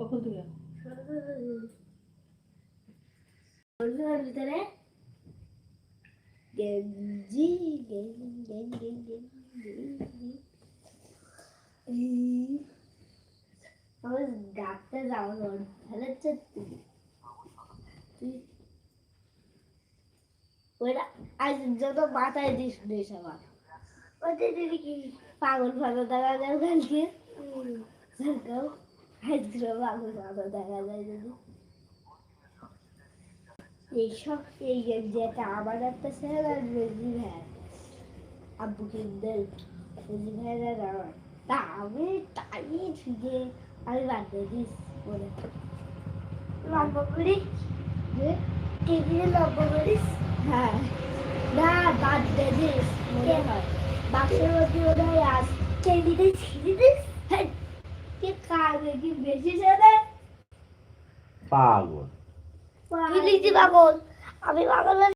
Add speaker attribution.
Speaker 1: ওখান থেকে
Speaker 2: ভিতরে গেঞ্জি গেঞ্জি আমার ডাক্তার যাওয়া ভালো হচ্ছে তুই ওইটা আজ যত মাথায় দিস নিস আমার ওটা দিদি কি পাগল ফাগল দেখা যায় কালকে সরকার আজকে পাগল ফাগল দেখা যায় যদি এইসব এই যেটা আমার একটা স্যার আর রোজি ভাই আব্বু কিনদের রোজি ভাইয়ের আমার তা আমি তাই ছুঁয়ে আমি বাদ দিয়ে দিস বলে লম্বা করি টিভিতে লম্বা করিস হ্যাঁ না বাদ দিয়ে দিস মনে হয় বাক্সের মধ্যে মনে হয় আজ টিভিতে ছিঁড়ে দিস হ্যাঁ কে কাজে কি বেশি চলে
Speaker 3: পাগল
Speaker 2: কি লিখছি পাগল আমি পাগল